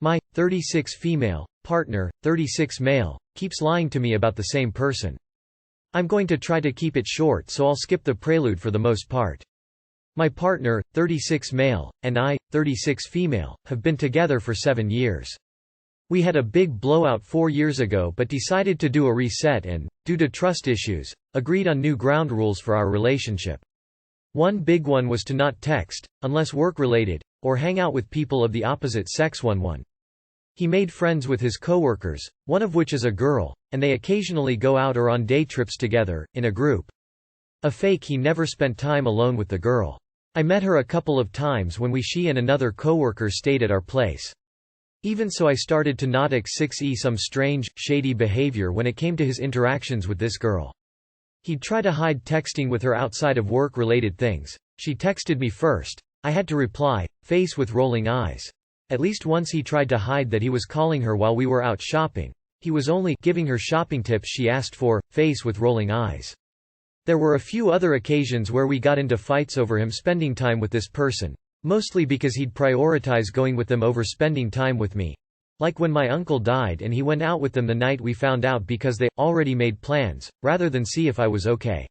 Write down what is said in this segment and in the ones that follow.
My 36 female partner, 36 male, keeps lying to me about the same person. I'm going to try to keep it short, so I'll skip the prelude for the most part. My partner, 36 male, and I, 36 female, have been together for 7 years. We had a big blowout 4 years ago but decided to do a reset and, due to trust issues, agreed on new ground rules for our relationship. One big one was to not text, unless work-related, or hang out with people of the opposite sex. He made friends with his coworkers, one of which is a girl, and they occasionally go out or on day trips together, in a group. A fake he never spent time alone with the girl. I met her a couple of times when she and another coworker stayed at our place. Even so, I started to not expect some strange, shady behavior when it came to his interactions with this girl. He'd try to hide texting with her outside of work-related things. She texted me first. I had to reply, face with rolling eyes. At least once he tried to hide that he was calling her while we were out shopping. He was only giving her shopping tips she asked for, face with rolling eyes. There were a few other occasions where we got into fights over him spending time with this person, mostly because he'd prioritize going with them over spending time with me. Like when my uncle died and he went out with them the night we found out because they already made plans, rather than see if I was okay.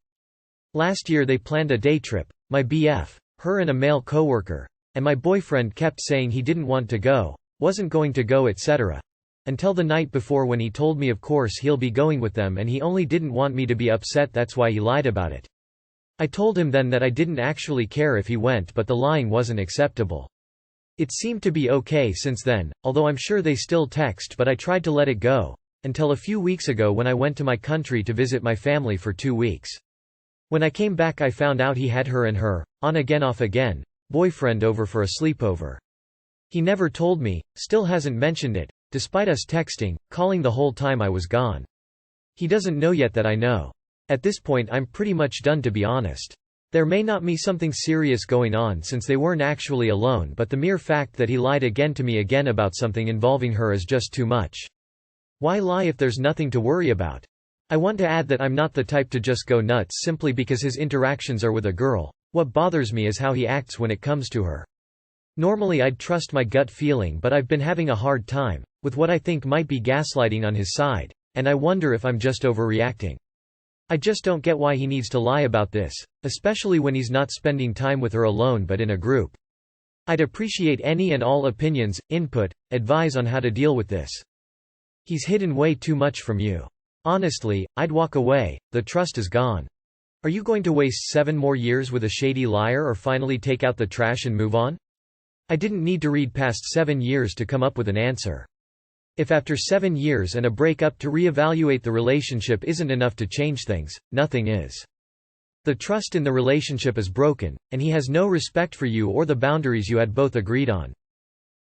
Last year they planned a day trip, my BF, her and a male coworker, and my boyfriend kept saying he didn't want to go, wasn't going to go, etc. Until the night before when he told me of course he'll be going with them and he only didn't want me to be upset, that's why he lied about it. I told him then that I didn't actually care if he went, but the lying wasn't acceptable. It seemed to be okay since then, although I'm sure they still text, but I tried to let it go, until a few weeks ago when I went to my country to visit my family for 2 weeks. When I came back I found out he had her and her, on again off again, boyfriend over for a sleepover. He never told me, still hasn't mentioned it, despite us texting, calling the whole time I was gone. He doesn't know yet that I know. At this point I'm pretty much done, to be honest. There may not be something serious going on since they weren't actually alone, but the mere fact that he lied again to me again about something involving her is just too much. Why lie if there's nothing to worry about? I want to add that I'm not the type to just go nuts simply because his interactions are with a girl. What bothers me is how he acts when it comes to her. Normally I'd trust my gut feeling, but I've been having a hard time with what I think might be gaslighting on his side, and I wonder if I'm just overreacting. I just don't get why he needs to lie about this, especially when he's not spending time with her alone but in a group. I'd appreciate any and all opinions, input, advice on how to deal with this. He's hidden way too much from you. Honestly, I'd walk away, the trust is gone. Are you going to waste 7 more years with a shady liar or finally take out the trash and move on? I didn't need to read past 7 years to come up with an answer. If after 7 years and a breakup to reevaluate the relationship isn't enough to change things, nothing is. The trust in the relationship is broken, and he has no respect for you or the boundaries you had both agreed on.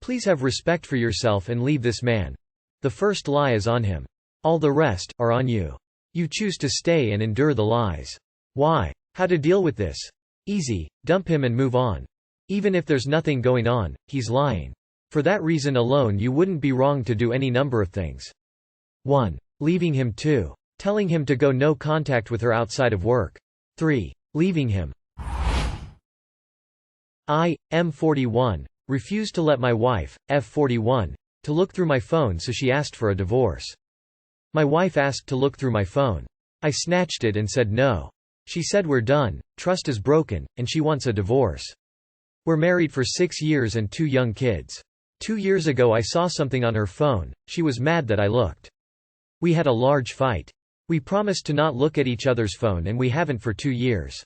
Please have respect for yourself and leave this man. The first lie is on him. All the rest are on you. You choose to stay and endure the lies. Why? How to deal with this? Easy, dump him and move on. Even if there's nothing going on, he's lying. For that reason alone you wouldn't be wrong to do any number of things. 1. Leaving him. 2. Telling him to go no contact with her outside of work. 3. Leaving him. I, M41, refused to let my wife, F41, to look through my phone, so she asked for a divorce. My wife asked to look through my phone. I snatched it and said no. She said we're done, trust is broken, and she wants a divorce. We're married for 6 years and 2 young kids. 2 years ago I saw something on her phone, she was mad that I looked. We had a large fight. We promised to not look at each other's phone and we haven't for 2 years.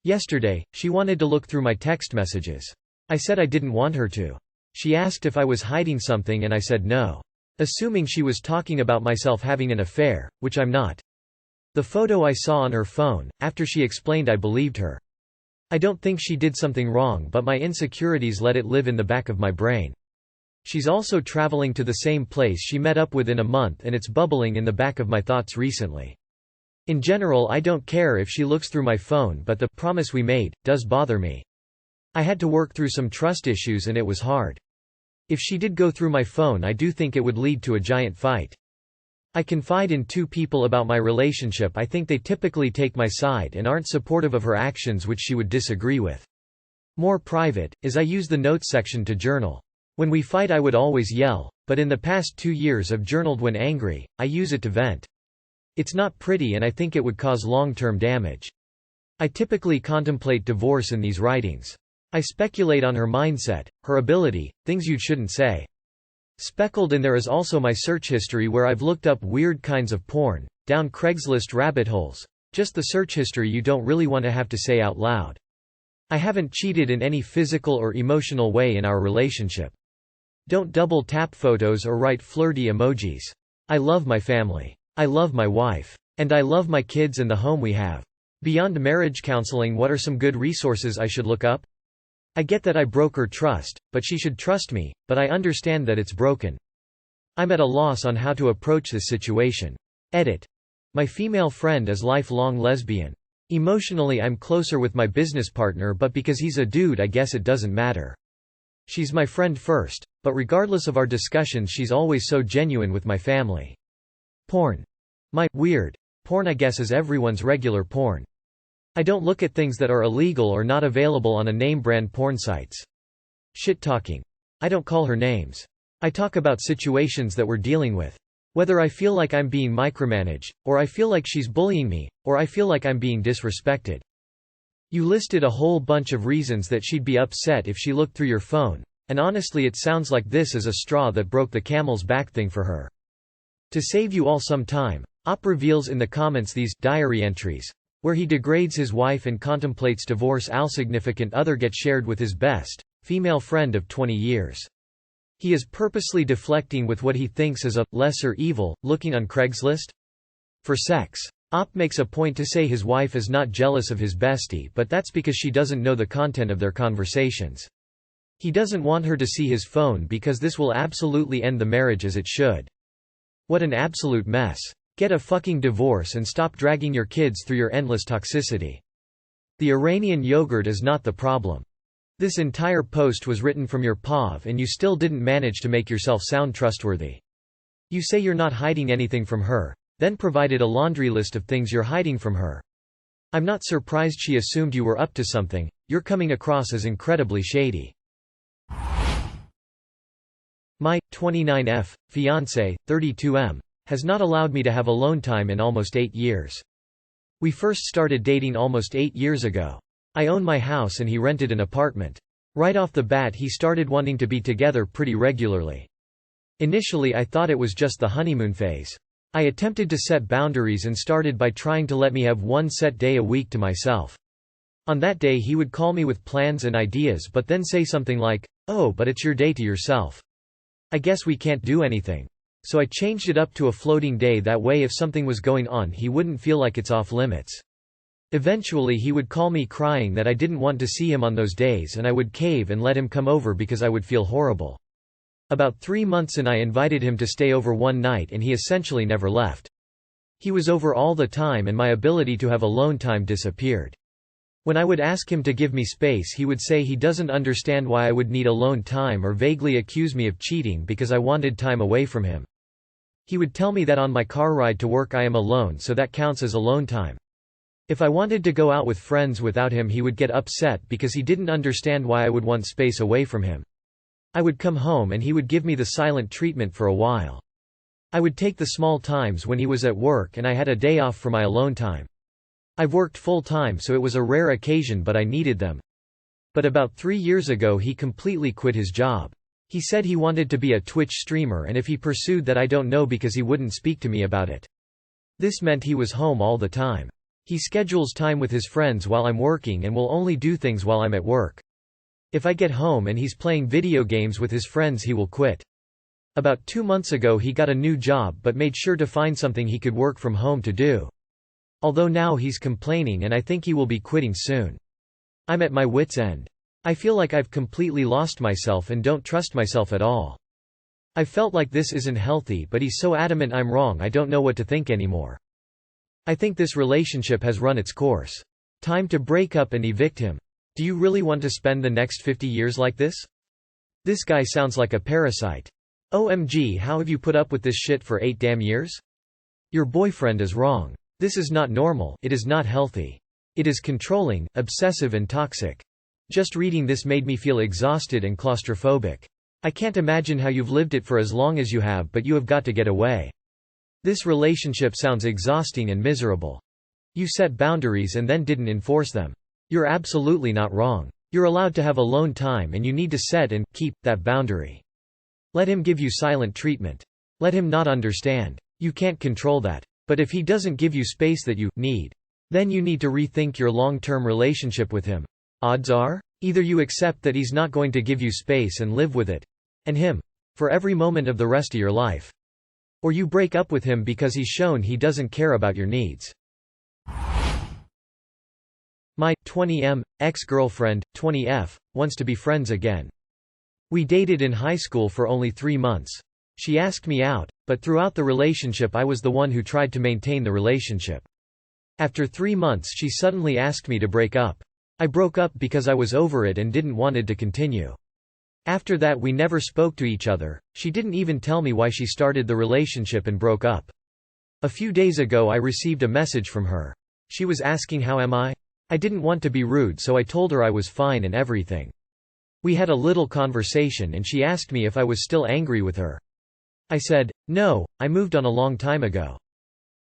Yesterday, she wanted to look through my text messages. I said I didn't want her to. She asked if I was hiding something and I said no. Assuming she was talking about myself having an affair, which I'm not. The photo I saw on her phone, after she explained, I believed her. I don't think she did something wrong, but my insecurities let it live in the back of my brain. She's also traveling to the same place she met up with in a month and it's bubbling in the back of my thoughts recently. In general I don't care if she looks through my phone, but the promise we made does bother me. I had to work through some trust issues and it was hard. If she did go through my phone I do think it would lead to a giant fight. I confide in 2 people about my relationship. I think they typically take my side and aren't supportive of her actions which she would disagree with. More private, is I use the notes section to journal. When we fight I would always yell, but in the past 2 years I've journaled when angry, I use it to vent. It's not pretty and I think it would cause long-term damage. I typically contemplate divorce in these writings. I speculate on her mindset, her ability, things you shouldn't say. Speckled in there is also my search history where I've looked up weird kinds of porn, down Craigslist rabbit holes, just the search history you don't really want to have to say out loud. I haven't cheated in any physical or emotional way in our relationship. Don't double tap photos or write flirty emojis. I love my family. I love my wife. And I love my kids and the home we have. Beyond marriage counseling, what are some good resources I should look up? I get that I broke her trust, but she should trust me, but I understand that it's broken. I'm at a loss on how to approach this situation. Edit. My female friend is lifelong lesbian. Emotionally I'm closer with my business partner, but because he's a dude I guess it doesn't matter. She's my friend first, but regardless of our discussions she's always so genuine with my family. Porn. My weird porn I guess is everyone's regular porn. I don't look at things that are illegal or not available on a name-brand porn sites. Shit-talking. I don't call her names. I talk about situations that we're dealing with. Whether I feel like I'm being micromanaged, or I feel like she's bullying me, or I feel like I'm being disrespected. You listed a whole bunch of reasons that she'd be upset if she looked through your phone, and honestly it sounds like this is a straw that broke the camel's back thing for her. To save you all some time, Op reveals in the comments these diary entries, where he degrades his wife and contemplates divorce. Our significant other gets shared with his best female friend of 20 years. He is purposely deflecting with what he thinks is a lesser evil, looking on Craigslist for sex. Op makes a point to say his wife is not jealous of his bestie, but that's because she doesn't know the content of their conversations. He doesn't want her to see his phone because this will absolutely end the marriage as it should. What an absolute mess. Get a fucking divorce and stop dragging your kids through your endless toxicity. The Iranian yogurt is not the problem. This entire post was written from your POV and you still didn't manage to make yourself sound trustworthy. You say you're not hiding anything from her, then provided a laundry list of things you're hiding from her. I'm not surprised she assumed you were up to something. You're coming across as incredibly shady. My 29F fiancé, 32M, has not allowed me to have alone time in almost 8 years. We first started dating almost 8 years ago. I own my house and he rented an apartment. Right off the bat he started wanting to be together pretty regularly. Initially I thought it was just the honeymoon phase. I attempted to set boundaries and started by trying to let me have one set day a week to myself. On that day he would call me with plans and ideas but then say something like, "Oh, but it's your day to yourself. I guess we can't do anything." So I changed it up to a floating day, that way if something was going on he wouldn't feel like it's off limits. Eventually he would call me crying that I didn't want to see him on those days and I would cave and let him come over because I would feel horrible. About 3 months in I invited him to stay over one night and he essentially never left. He was over all the time and my ability to have alone time disappeared. When I would ask him to give me space he would say he doesn't understand why I would need alone time or vaguely accuse me of cheating because I wanted time away from him. He would tell me that on my car ride to work I am alone, so that counts as alone time. If I wanted to go out with friends without him he would get upset because he didn't understand why I would want space away from him. I would come home and he would give me the silent treatment for a while. I would take the small times when he was at work and I had a day off for my alone time. I've worked full time so it was a rare occasion but I needed them. But about 3 years ago he completely quit his job. He said he wanted to be a Twitch streamer and if he pursued that I don't know because he wouldn't speak to me about it. This meant he was home all the time. He schedules time with his friends while I'm working and will only do things while I'm at work. If I get home and he's playing video games with his friends he will quit. About 2 months ago he got a new job but made sure to find something he could work from home to do. Although now he's complaining and I think he will be quitting soon. I'm at my wit's end. I feel like I've completely lost myself and don't trust myself at all. I've felt like this isn't healthy but he's so adamant I'm wrong I don't know what to think anymore. I think this relationship has run its course. Time to break up and evict him. Do you really want to spend the next 50 years like this? This guy sounds like a parasite. OMG, how have you put up with this shit for 8 damn years? Your boyfriend is wrong. This is not normal, it is not healthy. It is controlling, obsessive and toxic. Just reading this made me feel exhausted and claustrophobic. I can't imagine how you've lived it for as long as you have, but you have got to get away. This relationship sounds exhausting and miserable. You set boundaries and then didn't enforce them. You're absolutely not wrong. You're allowed to have alone time and you need to set and keep that boundary. Let him give you silent treatment. Let him not understand. You can't control that. But if he doesn't give you space that you need, then you need to rethink your long-term relationship with him. Odds are, either you accept that he's not going to give you space and live with it, and him, for every moment of the rest of your life. Or you break up with him because he's shown he doesn't care about your needs. My 20M ex-girlfriend, 20F, wants to be friends again. We dated in high school for only 3 months. She asked me out, but throughout the relationship I was the one who tried to maintain the relationship. After 3 months she suddenly asked me to break up. I broke up because I was over it and didn't want it to continue. After that we never spoke to each other. She didn't even tell me why she started the relationship and broke up. A few days ago I received a message from her. She was asking how am I? I didn't want to be rude, so I told her I was fine and everything. We had a little conversation and she asked me if I was still angry with her. I said, no, I moved on a long time ago.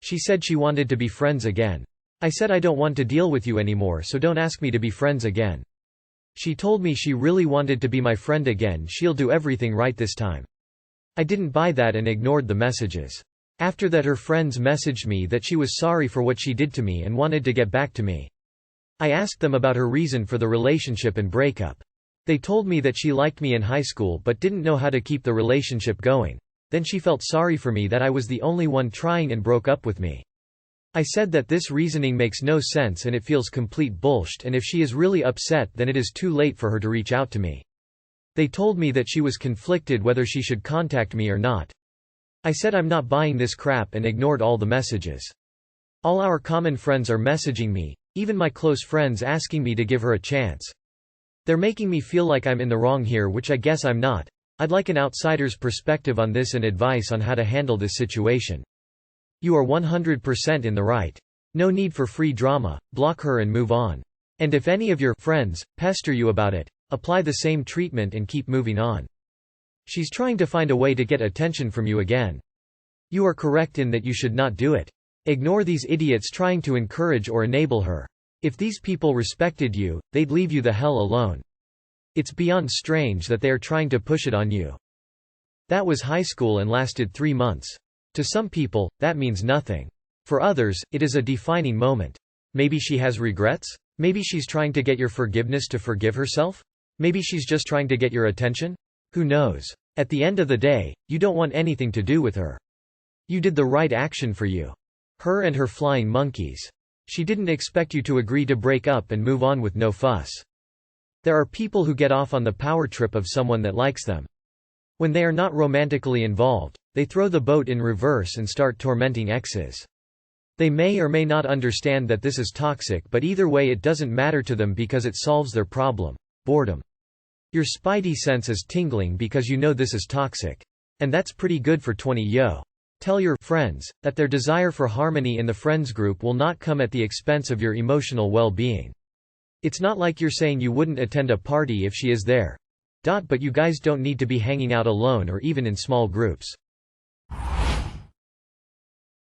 She said she wanted to be friends again. I said I don't want to deal with you anymore, so don't ask me to be friends again. She told me she really wanted to be my friend again, she'll do everything right this time. I didn't buy that and ignored the messages. After that her friends messaged me that she was sorry for what she did to me and wanted to get back to me. I asked them about her reason for the relationship and breakup. They told me that she liked me in high school but didn't know how to keep the relationship going. Then she felt sorry for me that I was the only one trying and broke up with me. I said that this reasoning makes no sense and it feels complete bullshit, and if she is really upset then it is too late for her to reach out to me. They told me that she was conflicted whether she should contact me or not. I said I'm not buying this crap and ignored all the messages. All our common friends are messaging me, even my close friends asking me to give her a chance. They're making me feel like I'm in the wrong here, which I guess I'm not. I'd like an outsider's perspective on this and advice on how to handle this situation. You are 100% in the right. No need for free drama, block her and move on. And if any of your friends pester you about it, apply the same treatment and keep moving on. She's trying to find a way to get attention from you again. You are correct in that you should not do it. Ignore these idiots trying to encourage or enable her. If these people respected you, they'd leave you the hell alone. It's beyond strange that they are trying to push it on you. That was high school and lasted 3 months. To some people, that means nothing. For others, it is a defining moment. Maybe she has regrets? Maybe she's trying to get your forgiveness to forgive herself? Maybe she's just trying to get your attention? Who knows? At the end of the day, you don't want anything to do with her. You did the right action for you. Her and her flying monkeys. She didn't expect you to agree to break up and move on with no fuss. There are people who get off on the power trip of someone that likes them. When they are not romantically involved, they throw the boat in reverse and start tormenting exes. They may or may not understand that this is toxic, but either way it doesn't matter to them because it solves their problem: boredom. Your spidey sense is tingling because you know this is toxic. And that's pretty good for 20yo. Tell your friends that their desire for harmony in the friends group will not come at the expense of your emotional well-being. It's not like you're saying you wouldn't attend a party if she is there. But you guys don't need to be hanging out alone or even in small groups.